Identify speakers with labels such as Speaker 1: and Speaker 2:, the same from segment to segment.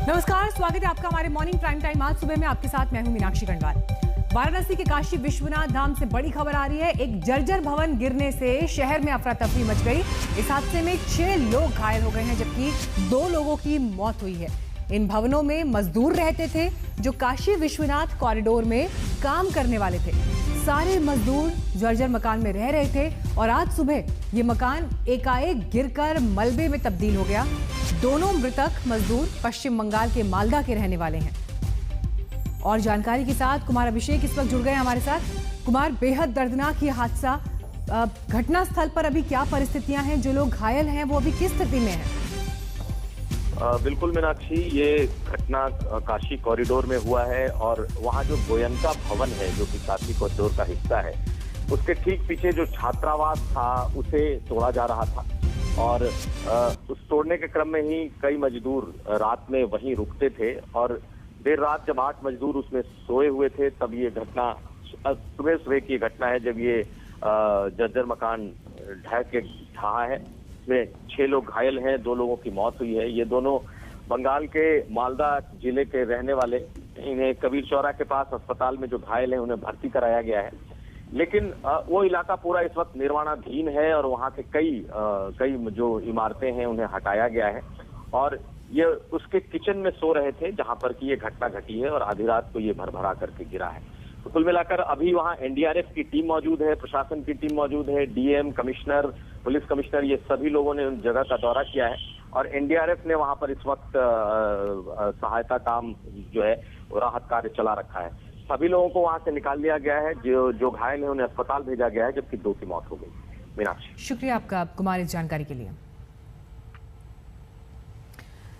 Speaker 1: नमस्कार, स्वागत है आपका हमारे मॉर्निंग प्राइम टाइम। आज सुबह में आपके साथ मैं हूं मीनाक्षी गणवाल। वाराणसी के काशी विश्वनाथ धाम से बड़ी खबर आ रही है। एक जर्जर भवन गिरने से शहर में अफरा तफरी मच गई। इस हादसे में 6 लोग घायल हो गए हैं, जबकि 2 लोगों की मौत हुई है। इन भवनों में मजदूर रहते थे जो काशी विश्वनाथ कॉरिडोर में काम करने वाले थे। सारे मजदूर जर्जर मकान में रह रहे थे और आज सुबह ये मकान एकाएक गिरकर मलबे में तब्दील हो गया। दोनों मृतक मजदूर पश्चिम बंगाल के मालदा के रहने वाले हैं। और जानकारी के साथ कुमार अभिषेक इस वक्त जुड़ गए हमारे साथ। कुमार, बेहद दर्दनाक ये हादसा, घटना स्थल पर अभी क्या परिस्थितियां हैं? जो लोग घायल हैं वो अभी किस स्थिति में हैं?
Speaker 2: बिल्कुल मीनाक्षी, ये घटना काशी कॉरिडोर में हुआ है और वहाँ जो गोयनका भवन है जो कि काशी कॉरिडोर का हिस्सा है, उसके ठीक पीछे जो छात्रावास था उसे तोड़ा जा रहा था। और उस तोड़ने के क्रम में ही कई मजदूर रात में वहीं रुकते थे और देर रात जब 8 मजदूर उसमें सोए हुए थे तब ये घटना सुबह की घटना है, जब ये जर्जर मकान ढह के ढहा है। इसमें 6 लोग घायल हैं, 2 लोगों की मौत हुई है। ये दोनों बंगाल के मालदा जिले के रहने वाले। इन्हें कबीर चौरा के पास अस्पताल में जो घायल हैं उन्हें भर्ती कराया गया है, लेकिन वो इलाका पूरा इस वक्त निर्माणाधीन है और वहाँ के कई जो इमारतें हैं उन्हें हटाया गया है। और ये उसके किचन में सो रहे थे जहाँ पर कि ये घटना घटी है और आधी रात को ये भरभरा करके गिरा है। तो कुल मिलाकर अभी वहाँ एनडीआरएफ की टीम मौजूद है, प्रशासन की टीम मौजूद है, डीएम, कमिश्नर, पुलिस कमिश्नर, ये सभी लोगों ने उन जगह का दौरा किया है और एनडीआरएफ ने वहाँ पर इस वक्त सहायता काम जो है वो राहत कार्य चला रखा है। सभी लोगों को वहां से निकाल लिया गया है। जो घायल है उन्हें अस्पताल भेजा गया है, जबकि 2 की मौत हो गई। मीनाक्षी,
Speaker 1: शुक्रिया आपका कुमार इस जानकारी के लिए।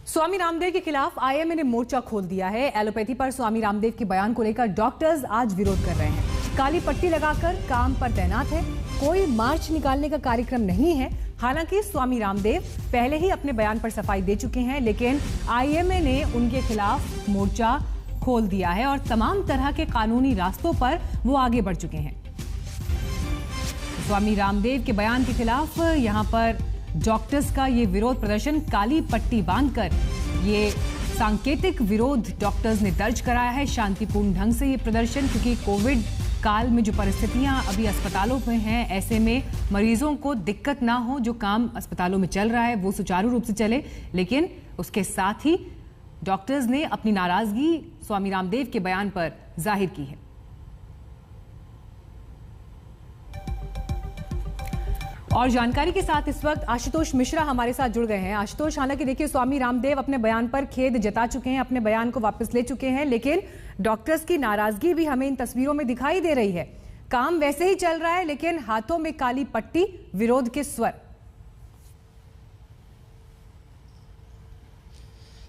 Speaker 1: स्वामी रामदेव के खिलाफ आईएमए ने मोर्चा खोल दिया है। एलोपैथी पर स्वामी रामदेव के बयान को लेकर डॉक्टर्स आज विरोध कर रहे हैं। काली पट्टी लगाकर काम पर तैनात है। कोई मार्च निकालने का कार्यक्रम नहीं है। हालांकि स्वामी रामदेव पहले ही अपने बयान पर सफाई दे चुके हैं, लेकिन आईएमए ने उनके खिलाफ मोर्चा खोल दिया है और तमाम तरह के कानूनी रास्तों पर वो आगे बढ़ चुके हैं। स्वामी रामदेव के बयान के खिलाफ यहां पर डॉक्टर्स का ये विरोध प्रदर्शन, काली पट्टी बांधकर ये सांकेतिक विरोध डॉक्टर्स ने दर्ज कराया है। शांतिपूर्ण ढंग से ये प्रदर्शन, क्योंकि कोविड काल में जो परिस्थितियां अभी अस्पतालों में हैं, ऐसे में मरीजों को दिक्कत ना हो, जो काम अस्पतालों में चल रहा है वो सुचारू रूप से चले। लेकिन उसके साथ ही डॉक्टर्स ने अपनी नाराजगी स्वामी रामदेव के बयान पर जाहिर की है। और जानकारी के साथ इस वक्त आशुतोष मिश्रा हमारे साथ जुड़ गए हैं। आशुतोष, हालांकि देखिए स्वामी रामदेव अपने बयान पर खेद जता चुके हैं, अपने बयान को वापस ले चुके हैं, लेकिन डॉक्टर्स की नाराजगी भी हमें इन तस्वीरों में दिखाई दे रही है। काम वैसे ही चल रहा है, लेकिन हाथों में काली पट्टी, विरोध के स्वर।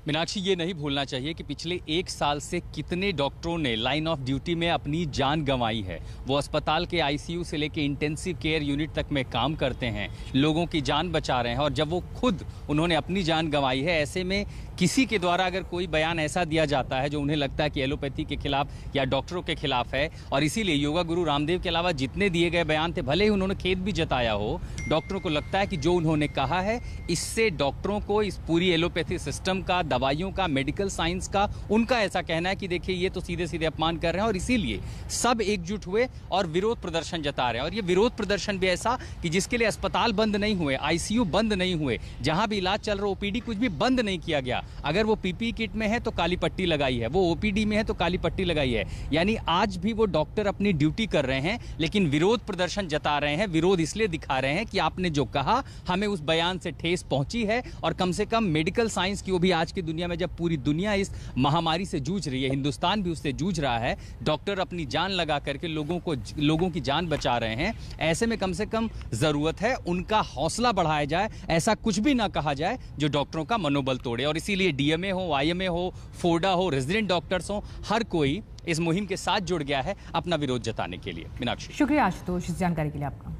Speaker 3: मीनाक्षी, ये नहीं भूलना चाहिए कि पिछले 1 साल से कितने डॉक्टरों ने लाइन ऑफ ड्यूटी में अपनी जान गंवाई है। वो अस्पताल के आईसीयू से लेकर इंटेंसिव केयर यूनिट तक में काम करते हैं, लोगों की जान बचा रहे हैं। और जब वो खुद उन्होंने अपनी जान गंवाई है, ऐसे में किसी के द्वारा अगर कोई बयान ऐसा दिया जाता है जो उन्हें लगता है कि एलोपैथी के खिलाफ या डॉक्टरों के खिलाफ है, और इसीलिए योगा गुरु रामदेव के अलावा जितने दिए गए बयान थे, भले ही उन्होंने खेद भी जताया हो, डॉक्टरों को लगता है कि जो उन्होंने कहा है इससे डॉक्टरों को, इस पूरी एलोपैथी सिस्टम का, दवाइयों का, मेडिकल साइंस का, उनका ऐसा कहना है कि देखिए ये तो सीधे सीधे अपमान कर रहे हैं। और इसीलिए सब एकजुट हुए और विरोध प्रदर्शन जता रहे हैं। और ये विरोध प्रदर्शन भी ऐसा कि जिसके लिए अस्पताल बंद नहीं हुए, आईसीयू बंद नहीं हुए, जहां भी इलाज चल रहा, ओपीडी कुछ भी बंद नहीं किया गया। अगर वो पीपी किट में है तो काली पट्टी लगाई है, वो ओपीडी में है तो काली पट्टी लगाई है। यानी आज भी वो डॉक्टर अपनी ड्यूटी कर रहे हैं, लेकिन विरोध प्रदर्शन जता रहे हैं। विरोध इसलिए दिखा रहे हैं कि आपने जो कहा, हमें उस बयान से ठेस पहुंची है। और कम से कम मेडिकल साइंस की, वो भी आज की दुनिया में जब पूरी दुनिया इस महामारी से जूझ रही है, हिंदुस्तान भी उससे जूझ रहा है, डॉक्टर अपनी जान लगा करके लोगों की जान बचा रहे हैं। ऐसे में कम से कम जरूरत है उनका हौसला बढ़ाया जाए, ऐसा कुछ भी ना कहा जाए जो डॉक्टरों का मनोबल तोड़े। और इसीलिए डीएमए हो, आईएमए हो, फोडा हो, रेजिडेंट डॉक्टर्स हो, हर कोई इस मुहिम के साथ जुड़ गया है अपना विरोध जताने के लिए। मीनाक्षी,
Speaker 1: शुक्रिया आशुतोष इस जानकारी के लिए आपका।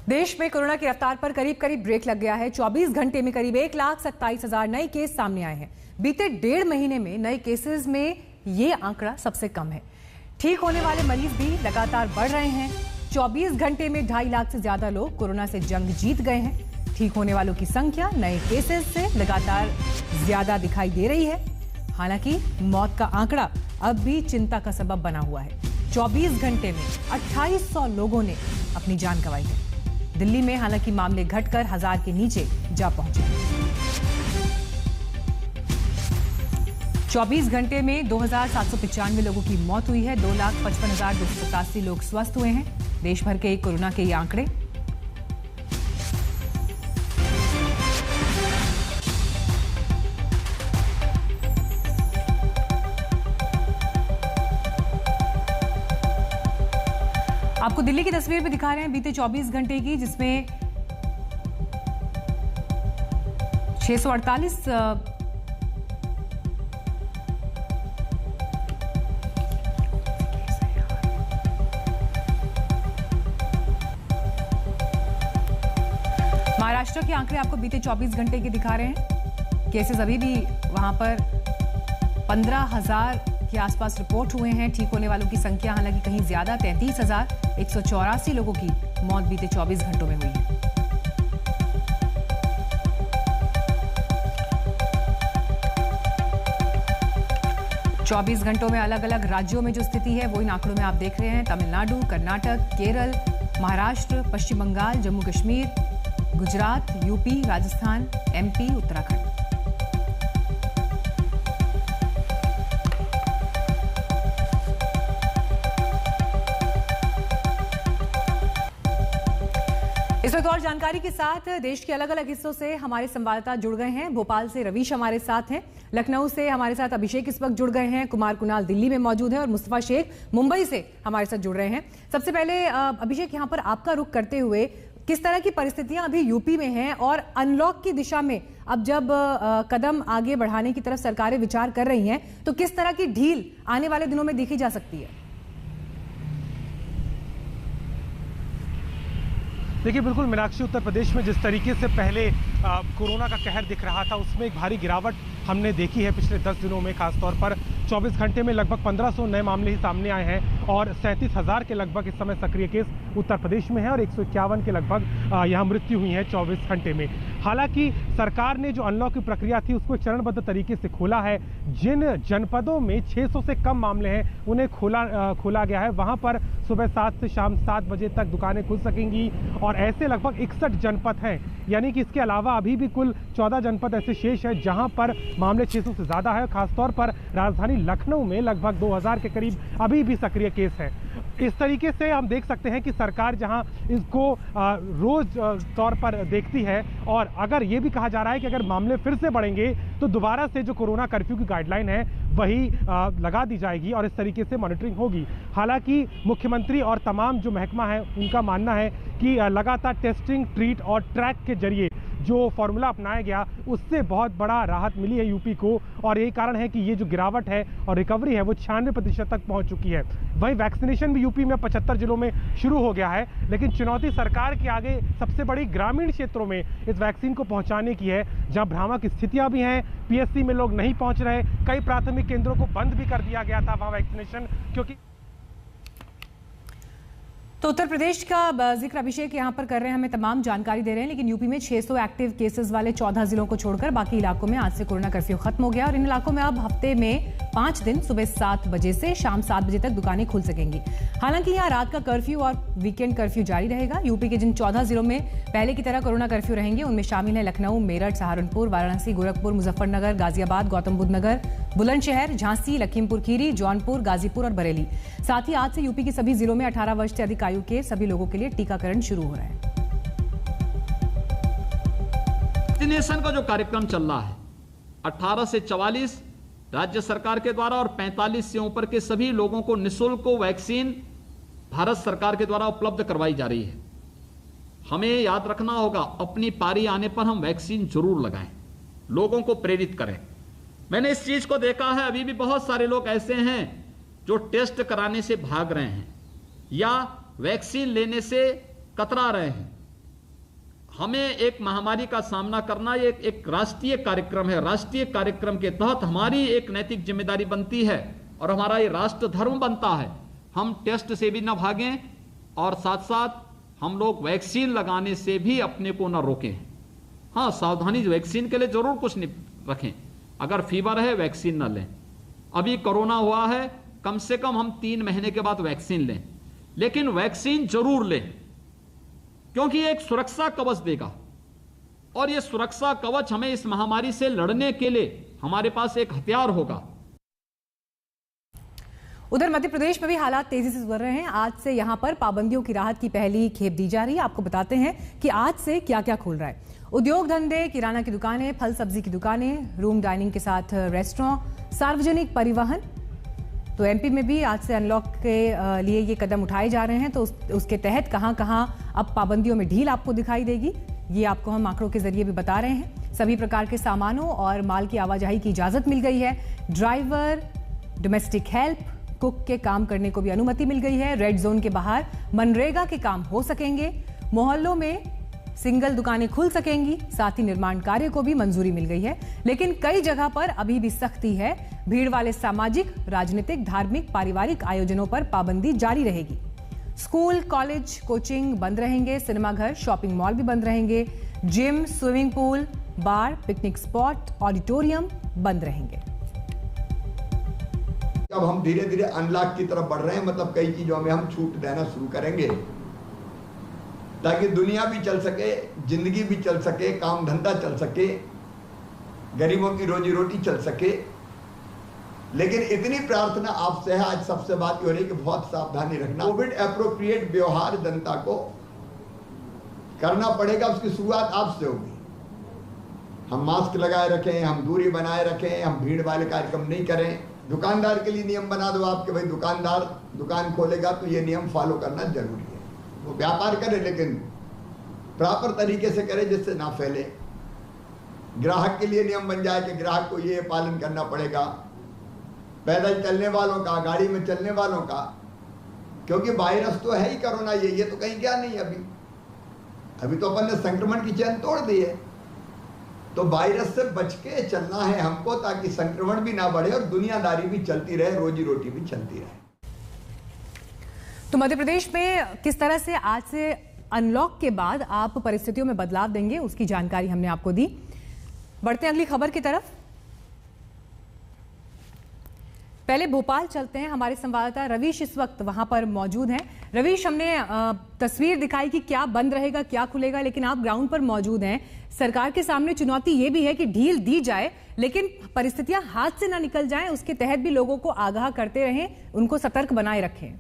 Speaker 1: देश में कोरोना की रफ्तार पर करीब ब्रेक लग गया है। 24 घंटे में करीब 1,27,000 नए केस सामने आए हैं। बीते 1.5 महीने में नए केसेस में ये आंकड़ा सबसे कम है। ठीक होने वाले मरीज भी लगातार बढ़ रहे हैं। 24 घंटे में 2.5 लाख से ज्यादा लोग कोरोना से जंग जीत गए हैं। ठीक होने वालों की संख्या नए केसेस से लगातार ज्यादा दिखाई दे रही है। हालांकि मौत का आंकड़ा अब भी चिंता का सबब बना हुआ है। 24 घंटे में 2800 लोगों ने अपनी जान गंवाई है। दिल्ली में हालांकि मामले घटकर 1000 के नीचे जा पहुंचे। 24 घंटे में 2795 लोगों की मौत हुई है। 2,55,287 लोग स्वस्थ हुए हैं। देश भर के कोरोना के ये आंकड़े। आपको दिल्ली की तस्वीर भी दिखा रहे हैं बीते 24 घंटे की, जिसमें 648 महाराष्ट्र के आंकड़े आपको बीते 24 घंटे के दिखा रहे हैं। केसेस अभी भी वहां पर 15,000 के आसपास रिपोर्ट हुए हैं। ठीक होने वालों की संख्या हालांकि कहीं ज्यादा 33,184 लोगों की मौत बीते 24 घंटों में हुई है। चौबीस घंटों में अलग अलग राज्यों में जो स्थिति है वो इन आंकड़ों में आप देख रहे हैं। तमिलनाडु, कर्नाटक, केरल, महाराष्ट्र, पश्चिम बंगाल, जम्मू कश्मीर, गुजरात, यूपी, राजस्थान, एमपी, उत्तराखंड। इस वक्त और जानकारी के साथ देश के अलग अलग हिस्सों से हमारे संवाददाता जुड़ गए हैं। भोपाल से रवीश हमारे साथ हैं, लखनऊ से हमारे साथ अभिषेक इस वक्त जुड़ गए हैं, कुमार कुणाल दिल्ली में मौजूद है और मुस्तफा शेख मुंबई से हमारे साथ जुड़ रहे हैं। सबसे पहले अभिषेक, यहां पर आपका रुख करते हुए किस तरह की परिस्थितियां अभी यूपी में हैं और अनलॉक की दिशा में अब जब कदम आगे बढ़ाने की तरफ सरकारें विचार कर रही हैं तो किस तरह की ढील आने वाले दिनों में देखी जा सकती है?
Speaker 4: देखिए बिल्कुल मीनाक्षी, उत्तर प्रदेश में जिस तरीके से पहले कोरोना का कहर दिख रहा था उसमें एक भारी गिरावट हमने देखी है पिछले 10 दिनों में। खासतौर पर 24 घंटे में लगभग 1500 नए मामले ही सामने आए हैं और 37,000 के लगभग इस समय सक्रिय केस उत्तर प्रदेश में है और 151 के लगभग यहाँ मृत्यु हुई है 24 घंटे में। हालांकि सरकार ने जो अनलॉक की प्रक्रिया थी उसको चरणबद्ध तरीके से खोला है। जिन जनपदों में 600 से कम मामले हैं उन्हें खोला गया है। वहाँ पर सुबह 7 से शाम 7 बजे तक दुकानें खुल सकेंगी और ऐसे लगभग 61 जनपद हैं। यानी कि इसके अलावा अभी भी कुल 14 जनपद ऐसे शेष है जहां पर मामले 600 से ज़्यादा है। खासतौर पर राजधानी लखनऊ में लगभग 2000 के करीब अभी भी सक्रिय केस हैं। इस तरीके से हम देख सकते हैं कि सरकार जहां इसको रोज तौर पर देखती है और अगर ये भी कहा जा रहा है कि अगर मामले फिर से बढ़ेंगे तो दोबारा से जो कोरोना कर्फ्यू की गाइडलाइन है वही लगा दी जाएगी और इस तरीके से मॉनिटरिंग होगी। हालांकि मुख्यमंत्री और तमाम जो महकमा है उनका मानना है कि लगातार टेस्टिंग, ट्रीट और ट्रैक के जरिए जो फॉर्मूला अपनाया गया उससे बहुत बड़ा राहत मिली है यूपी को और यही कारण है कि ये जो गिरावट है और रिकवरी है वो 96% तक पहुंच चुकी है। वहीं वैक्सीनेशन भी यूपी में 75 जिलों में शुरू हो गया है, लेकिन चुनौती सरकार के आगे सबसे बड़ी ग्रामीण क्षेत्रों में इस वैक्सीन को पहुंचाने की है, जहां भ्रामक स्थितियां भी हैं। पीएससी में लोग नहीं पहुंच रहे, कई प्राथमिक केंद्रों को बंद भी कर दिया गया था वहां वैक्सीनेशन, क्योंकि
Speaker 1: तो उत्तर प्रदेश का जिक्र अभिषेक यहां पर कर रहे हैं, हमें तमाम जानकारी दे रहे हैं। लेकिन यूपी में 600 एक्टिव केसेस वाले 14 जिलों को छोड़कर बाकी इलाकों में आज से कोरोना कर्फ्यू खत्म हो गया और इन इलाकों में अब हफ्ते में 5 दिन सुबह 7 बजे से शाम 7 बजे तक दुकानें खुल सकेंगी। हालांकि यहां रात का कर्फ्यू और वीकेंड कर्फ्यू जारी रहेगा। यूपी के जिन 14 जिलों में पहले की तरह कोरोना कर्फ्यू रहेंगे उनमें शामिल है लखनऊ, मेरठ, सहारनपुर, वाराणसी, गोरखपुर, मुजफ्फरनगर, गाजियाबाद, गौतम बुद्ध नगर, बुलंदशहर, झांसी, लखीमपुर खीरी, जौनपुर, गाजीपुर और बरेली। साथ ही आज से यूपी के सभी जिलों में 18 वर्ष से अधिक आयु के सभी लोगों के लिए टीकाकरण शुरू हो रहा है।
Speaker 5: वैक्सीनेशन का जो कार्यक्रम चल रहा है 18 से 44 राज्य सरकार के द्वारा और 45 से ऊपर के सभी लोगों को निःशुल्क वैक्सीन भारत सरकार के द्वारा उपलब्ध करवाई जा रही है। हमें याद रखना होगा, अपनी पारी आने पर हम वैक्सीन जरूर लगाएं, लोगों को प्रेरित करें। मैंने इस चीज को देखा है, अभी भी बहुत सारे लोग ऐसे हैं जो टेस्ट कराने से भाग रहे हैं या वैक्सीन लेने से कतरा रहे हैं। हमें एक महामारी का सामना करना ये एक राष्ट्रीय कार्यक्रम है। राष्ट्रीय कार्यक्रम के तहत हमारी एक नैतिक जिम्मेदारी बनती है और हमारा ये राष्ट्र धर्म बनता है, हम टेस्ट से भी न भागें और साथ साथ हम लोग वैक्सीन लगाने से भी अपने को न रोकें। हाँ, सावधानी वैक्सीन के लिए जरूर कुछ रखें। अगर फीवर है वैक्सीन न लें। अभी कोरोना हुआ है, कम से कम हम 3 महीने के बाद वैक्सीन लें, लेकिन वैक्सीन जरूर लें, क्योंकि ये एक सुरक्षा कवच देगा और ये सुरक्षा कवच हमें इस महामारी से लड़ने के लिए हमारे पास एक हथियार होगा।
Speaker 1: उधर मध्य प्रदेश में भी हालात तेजी से सुधर रहे हैं। आज से यहां पर पाबंदियों की राहत की पहली खेप दी जा रही है। आपको बताते हैं कि आज से क्या क्या खुल रहा है। उद्योग धंधे, किराना की दुकानें, फल सब्जी की दुकानें, रूम डाइनिंग के साथ रेस्टोरेंट, सार्वजनिक परिवहन। तो एमपी में भी आज से अनलॉक के लिए ये कदम उठाए जा रहे हैं। तो उसके तहत कहां कहां अब पाबंदियों में ढील आपको दिखाई देगी, ये आपको हम आंकड़ों के जरिए भी बता रहे हैं। सभी प्रकार के सामानों और माल की आवाजाही की इजाजत मिल गई है। ड्राइवर, डोमेस्टिक हेल्प, कुक के काम करने को भी अनुमति मिल गई है। रेड जोन के बाहर मनरेगा के काम हो सकेंगे। मोहल्लों में सिंगल दुकानें खुल सकेंगी। साथ ही निर्माण कार्य को भी मंजूरी मिल गई है। लेकिन कई जगह पर अभी भी सख्ती है। भीड़ वाले सामाजिक, राजनीतिक, धार्मिक, पारिवारिक आयोजनों पर पाबंदी जारी रहेगी। स्कूल, कॉलेज, कोचिंग बंद रहेंगे। सिनेमाघर, शॉपिंग मॉल भी बंद रहेंगे। जिम, स्विमिंग पूल, बार, पिकनिक स्पॉट, ऑडिटोरियम बंद रहेंगे।
Speaker 6: अब हम धीरे धीरे अनलॉक की तरफ बढ़ रहे हैं, मतलब कई चीजों में हम छूट देना शुरू करेंगे ताकि दुनिया भी चल सके, जिंदगी भी चल सके, काम धंधा चल सके, गरीबों की रोजी रोटी चल सके। लेकिन इतनी प्रार्थना आपसे है, आज सबसे बात हो रही है कि बहुत सावधानी रखना। कोविड एप्रोप्रिएट व्यवहार जनता को करना पड़ेगा, उसकी शुरुआत आपसे होगी। हम मास्क लगाए रखें, हम दूरी बनाए रखें, हम भीड़ वाले कार्यक्रम नहीं करें। दुकानदार के लिए नियम बना दो आपके, भाई दुकानदार दुकान खोलेगा तो ये नियम फॉलो करना जरूरी है। वो व्यापार करे लेकिन प्रॉपर तरीके से करे जिससे ना फैले। ग्राहक के लिए नियम बन जाए कि ग्राहक को ये पालन करना पड़ेगा, पैदल चलने वालों का, गाड़ी में चलने वालों का, क्योंकि वायरस तो है ही कोरोना, ये तो कहीं क्या नहीं। अभी तो अपन ने संक्रमण की चैन तोड़ दी है। तो वायरस से बच के चलना है हमको, ताकि संक्रमण भी ना बढ़े और दुनियादारी भी चलती रहे, रोजी रोटी भी चलती रहे।
Speaker 1: तो मध्य प्रदेश में किस तरह से आज से अनलॉक के बाद आप परिस्थितियों में बदलाव देंगे, उसकी जानकारी हमने आपको दी। बढ़ते हैं अगली खबर की तरफ। पहले भोपाल चलते हैं। हमारे संवाददाता रवीश इस वक्त वहां पर मौजूद हैं। रवीश, हमने तस्वीर दिखाई कि क्या बंद रहेगा, क्या खुलेगा, लेकिन आप ग्राउंड पर मौजूद हैं। सरकार के सामने चुनौती ये भी है कि ढील दी जाए लेकिन परिस्थितियां हाथ से ना निकल जाएं, उसके तहत भी लोगों को आगाह करते रहें, उनको सतर्क बनाए रखें।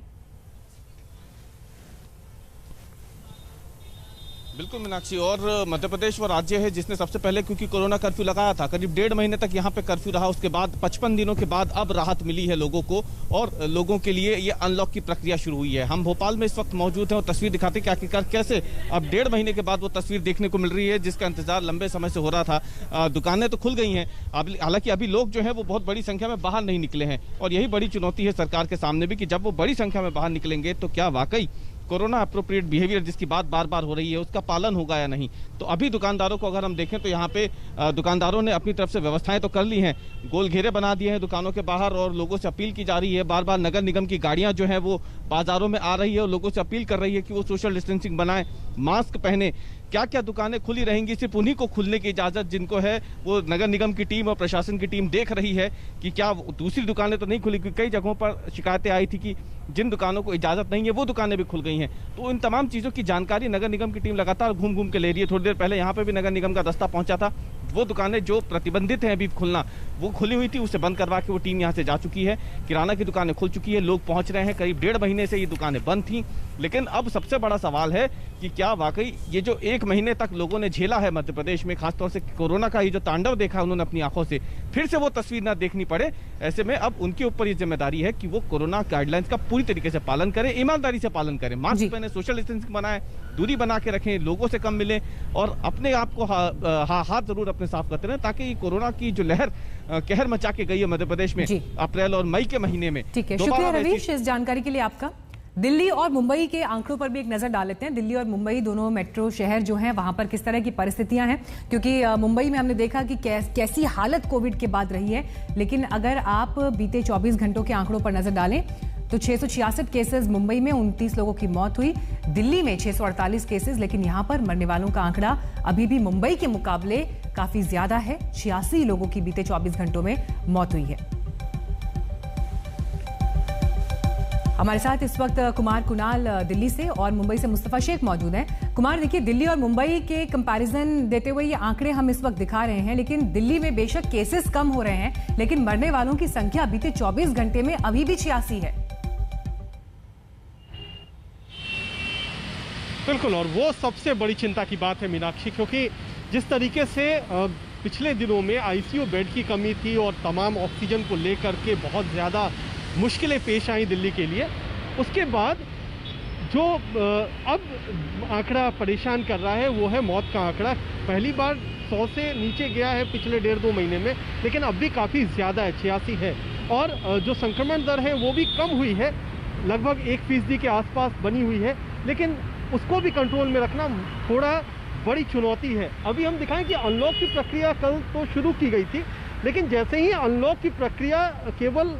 Speaker 7: बिल्कुल मीनाक्षी, और मध्य प्रदेश वो राज्य है जिसने सबसे पहले, क्योंकि कोरोना कर्फ्यू लगाया था, करीब 1.5 महीने तक यहाँ पे कर्फ्यू रहा। उसके बाद 55 दिनों के बाद अब राहत मिली है लोगों को और लोगों के लिए ये अनलॉक की प्रक्रिया शुरू हुई है। हम भोपाल में इस वक्त मौजूद हैं और तस्वीर दिखाते हैं कि आखिरकार कैसे अब 1.5 महीने के बाद वो तस्वीर देखने को मिल रही है जिसका इंतजार लंबे समय से हो रहा था। दुकानें तो खुल गई हैं, हालांकि अभी लोग जो है वो बहुत बड़ी संख्या में बाहर नहीं निकले हैं और यही बड़ी चुनौती है सरकार के सामने भी कि जब वो बड़ी संख्या में बाहर निकलेंगे तो क्या वाकई कोरोना अप्रोप्रिएट बिहेवियर जिसकी बात बार बार हो रही है उसका पालन होगा या नहीं। तो अभी दुकानदारों को अगर हम देखें तो यहाँ पे दुकानदारों ने अपनी तरफ से व्यवस्थाएं तो कर ली हैं, गोल घेरे बना दिए हैं दुकानों के बाहर और लोगों से अपील की जा रही है। बार बार नगर निगम की गाड़ियां जो है वो बाजारों में आ रही है और लोगों से अपील कर रही है कि वो सोशल डिस्टेंसिंग बनाएं, मास्क पहने। क्या क्या दुकानें खुली रहेंगी, सिर्फ उन्हीं को खुलने की इजाजत जिनको है वो नगर निगम की टीम और प्रशासन की टीम देख रही है कि क्या दूसरी दुकानें तो नहीं खुली, क्योंकि कई जगहों पर शिकायतें आई थी कि जिन दुकानों को इजाजत नहीं है वो दुकानें भी खुल गई हैं। तो इन तमाम चीज़ों की जानकारी नगर निगम की टीम लगातार घूम घूम के ले रही है। थोड़ी देर पहले यहाँ पे भी नगर निगम का दस्ता पहुंचा था। वो दुकानें जो प्रतिबंधित हैं अभी खुलना, वो खुली हुई थी, उसे बंद करवा के वो टीम यहाँ से जा चुकी है। किराना की दुकानें खुल चुकी है, लोग पहुंच रहे हैं। करीब 1.5 महीने से ये दुकानें बंद थी, लेकिन अब सबसे बड़ा सवाल है कि क्या वाकई ये जो 1 महीने तक लोगों ने झेला है मध्य प्रदेश में, खासतौर से कोरोना का ये जो तांडव देखा उन्होंने अपनी आंखों से, फिर से वो तस्वीर ना देखनी पड़े। ऐसे में अब उनके ऊपर ये जिम्मेदारी है कि वो कोरोना गाइडलाइंस का पूरी तरीके से पालन करें, ईमानदारी से पालन करें, मास्क पहने, सोशल डिस्टेंसिंग बनाएं, दूरी बना के रखें, लोगों से कम मिलें और अपने आप को हाथ जरूर अपने साफ करते रहें, ताकि कोरोना की जो लहर कहर मचा के गई है मध्य प्रदेश में अप्रैल और मई के महीने में।
Speaker 1: ठीक है, शुक्रिया रवीश इस जानकारी के लिए आपका। दिल्ली और मुंबई के आंकड़ों पर भी एक नजर डाल लेते हैं। दिल्ली और मुंबई दोनों मेट्रो शहर जो हैं वहां पर किस तरह की परिस्थितियां हैं, क्योंकि मुंबई में हमने देखा कि कैसी हालत कोविड के बाद रही है। लेकिन अगर आप बीते 24 घंटों के आंकड़ों पर नजर डालें तो 666 केसेस मुंबई में 29 लोगों की मौत हुई। दिल्ली में 648 केसेस, लेकिन यहां पर मरने वालों का आंकड़ा अभी भी मुंबई के मुकाबले काफी ज्यादा है। 86 लोगों की बीते 24 घंटों में मौत हुई है। हमारे साथ इस वक्त कुमार कुणाल दिल्ली से और मुंबई से मुस्तफा शेख मौजूद हैं। कुमार, देखिए, दिल्ली और मुंबई के कंपैरिजन देते हुए ये आंकड़े हम इस वक्त दिखा रहे हैं, लेकिन दिल्ली में बेशक केसेस कम हो रहे हैं, लेकिन मरने वालों की संख्या बीते 24 घंटे में अभी भी 86 है।
Speaker 4: बिल्कुल, और वो सबसे बड़ी चिंता की बात है मीनाक्षी, क्योंकि जिस तरीके से पिछले दिनों में आईसीयू बेड की कमी थी और तमाम ऑक्सीजन को लेकर के बहुत ज़्यादा मुश्किलें पेश आई दिल्ली के लिए, उसके बाद जो अब आंकड़ा परेशान कर रहा है वो है मौत का आंकड़ा। पहली बार 100 से नीचे गया है पिछले 1.5-2 महीने में, लेकिन अब भी काफ़ी ज़्यादा है, 86 है। और जो संक्रमण दर है वो भी कम हुई है, लगभग 1% के आसपास बनी हुई है, लेकिन उसको भी कंट्रोल में रखना थोड़ा बड़ी चुनौती है। अभी हम दिखाएं कि अनलॉक की प्रक्रिया कल तो शुरू की गई थी, लेकिन जैसे ही अनलॉक की प्रक्रिया केवल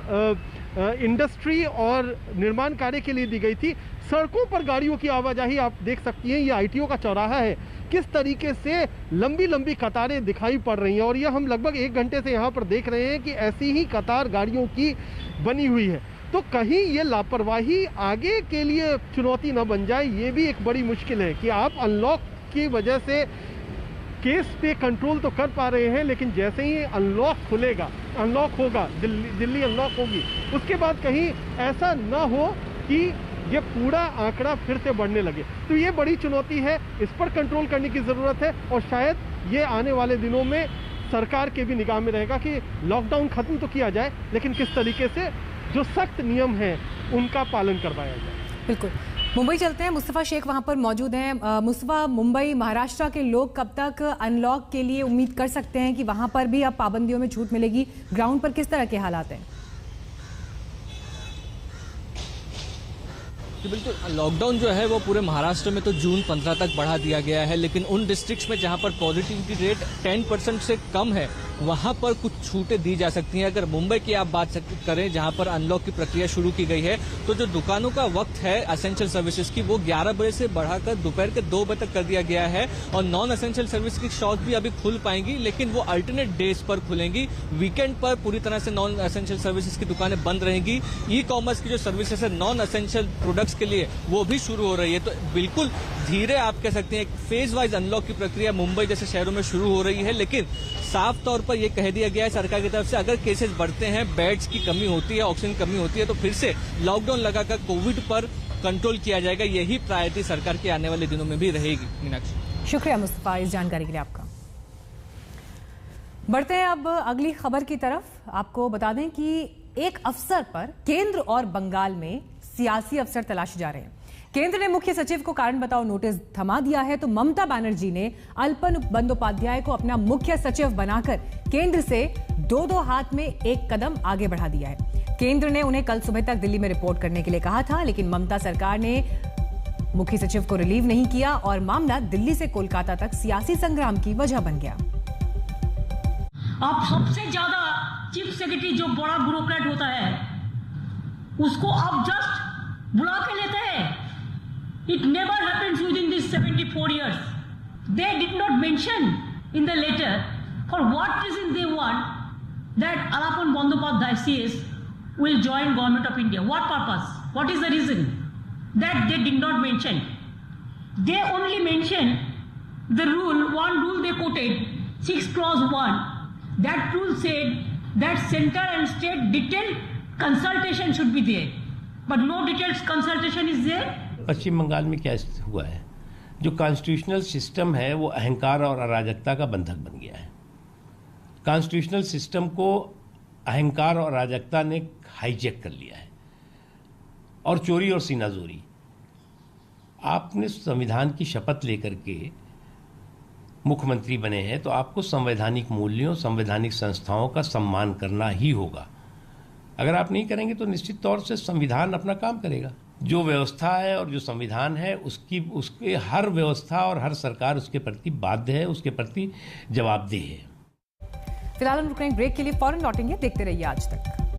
Speaker 4: इंडस्ट्री और निर्माण कार्य के लिए दी गई थी, सड़कों पर गाड़ियों की आवाजाही आप देख सकती हैं। ये आईटीओ का चौराहा है, किस तरीके से लंबी लंबी कतारें दिखाई पड़ रही हैं, और ये हम लगभग 1 घंटे से यहाँ पर देख रहे हैं कि ऐसी ही कतार गाड़ियों की बनी हुई है। तो कहीं ये लापरवाही आगे के लिए चुनौती न बन जाए, ये भी एक बड़ी मुश्किल है कि आप अनलॉक की वजह से केस पे कंट्रोल तो कर पा रहे हैं, लेकिन जैसे ही अनलॉक खुलेगा, अनलॉक होगा, दिल्ली अनलॉक होगी, उसके बाद कहीं ऐसा ना हो कि ये पूरा आंकड़ा फिर से बढ़ने लगे। तो ये बड़ी चुनौती है, इस पर कंट्रोल करने की ज़रूरत है, और शायद ये आने वाले दिनों में सरकार के भी निगाह में रहेगा कि लॉकडाउन खत्म तो किया जाए, लेकिन किस तरीके से जो सख्त नियम हैं उनका पालन करवाया जाए।
Speaker 1: बिल्कुल। मुंबई चलते हैं, मुस्तफा शेख वहां पर मौजूद हैं। मुस्तफा, मुंबई, महाराष्ट्र के लोग कब तक अनलॉक के लिए उम्मीद कर सकते हैं कि वहां पर भी अब पाबंदियों में छूट मिलेगी? ग्राउंड पर किस तरह के हालात हैं?
Speaker 8: बिल्कुल, लॉकडाउन जो है वो पूरे महाराष्ट्र में तो जून 15 तक बढ़ा दिया गया है, लेकिन उन डिस्ट्रिक्ट्स में जहां पर पॉजिटिविटी रेट 10% से कम है वहां पर कुछ छूटें दी जा सकती हैं। अगर मुंबई की आप बात करें, जहां पर अनलॉक की प्रक्रिया शुरू की गई है, तो जो दुकानों का वक्त है एसेंशियल सर्विसेज की, वो 11 बजे से बढ़ाकर दोपहर के 2 बजे तक कर दिया गया है, और नॉन एसेंशियल सर्विस की शॉप भी अभी खुल पाएंगी, लेकिन वो अल्टरनेट डेज पर खुलेंगी। वीकेंड पर पूरी तरह से नॉन एसेंशियल सर्विसेज की दुकानें बंद रहेंगी। ई कॉमर्स की जो सर्विसेज है नॉन एसेंशियल प्रोडक्ट्स के लिए, वो भी शुरू हो रही है। तो बिल्कुल धीरे आप कह सकते हैं फेज वाइज अनलॉक की प्रक्रिया मुंबई जैसे शहरों में शुरू हो रही है, लेकिन साफ तौर पर यह कह दिया गया है सरकार की तरफ से, अगर केसेस बढ़ते हैं, बेड्स की कमी होती है, ऑक्सीजन कमी होती है, तो फिर से लॉकडाउन लगाकर कोविड पर कंट्रोल किया जाएगा। यही प्रायोरिटी सरकार के आने वाले दिनों में भी रहेगी। मीनाक्षी,
Speaker 1: शुक्रिया मुस्तफा इस जानकारी के लिए आपका। बढ़ते हैं अब अगली खबर की तरफ। आपको बता दें कि एक अफसर पर केंद्र और बंगाल में सियासी अफसर तलाशे जा रहे हैं। केंद्र ने मुख्य सचिव को कारण बताओ नोटिस थमा दिया है, तो ममता बनर्जी ने अल्पन बंदोपाध्याय को अपना मुख्य सचिव बनाकर केंद्र से 2-2 हाथ में एक कदम आगे बढ़ा दिया है। केंद्र ने उन्हें कल सुबह तक दिल्ली में रिपोर्ट करने के लिए कहा था, लेकिन ममता सरकार ने मुख्य सचिव को रिलीव नहीं किया और मामला दिल्ली से कोलकाता तक सियासी संग्राम की वजह बन गया।
Speaker 9: अब सबसे ज्यादा चीफ सेक्रेटरी जो बड़ा ब्यूरोक्रेट होता है उसको आप जस्ट बुला के लेते हैं। It never happens within these 74 years. They did not mention in the letter for what reason they want that Alappan Bandyopadhyay CS will join Government of India. What purpose? What is the reason? That they did not mention. They only mentioned the rule, one rule they quoted, 6 clause 1. That rule said that center and state detailed consultation should be there. But no detailed consultation is there.
Speaker 10: पश्चिम बंगाल में क्या हुआ है, जो constitutional system है वो अहंकार और अराजकता का बंधक बन गया है। कॉन्स्टिट्यूशनल सिस्टम को अहंकार और अराजकता ने हाईजैक कर लिया है, और चोरी और सीनाजोरी। आपने संविधान की शपथ लेकर के मुख्यमंत्री बने हैं, तो आपको संवैधानिक मूल्यों, संवैधानिक संस्थाओं का सम्मान करना ही होगा। अगर आप नहीं करेंगे तो निश्चित तौर से संविधान अपना काम करेगा। जो व्यवस्था है और जो संविधान है उसके हर व्यवस्था और हर सरकार उसके प्रति बाध्य है, उसके प्रति जवाबदेह है।
Speaker 1: फिलहाल हम रुक रहे हैं ब्रेक के लिए, फौरन लौटेंगे। देखते रहिए आज तक।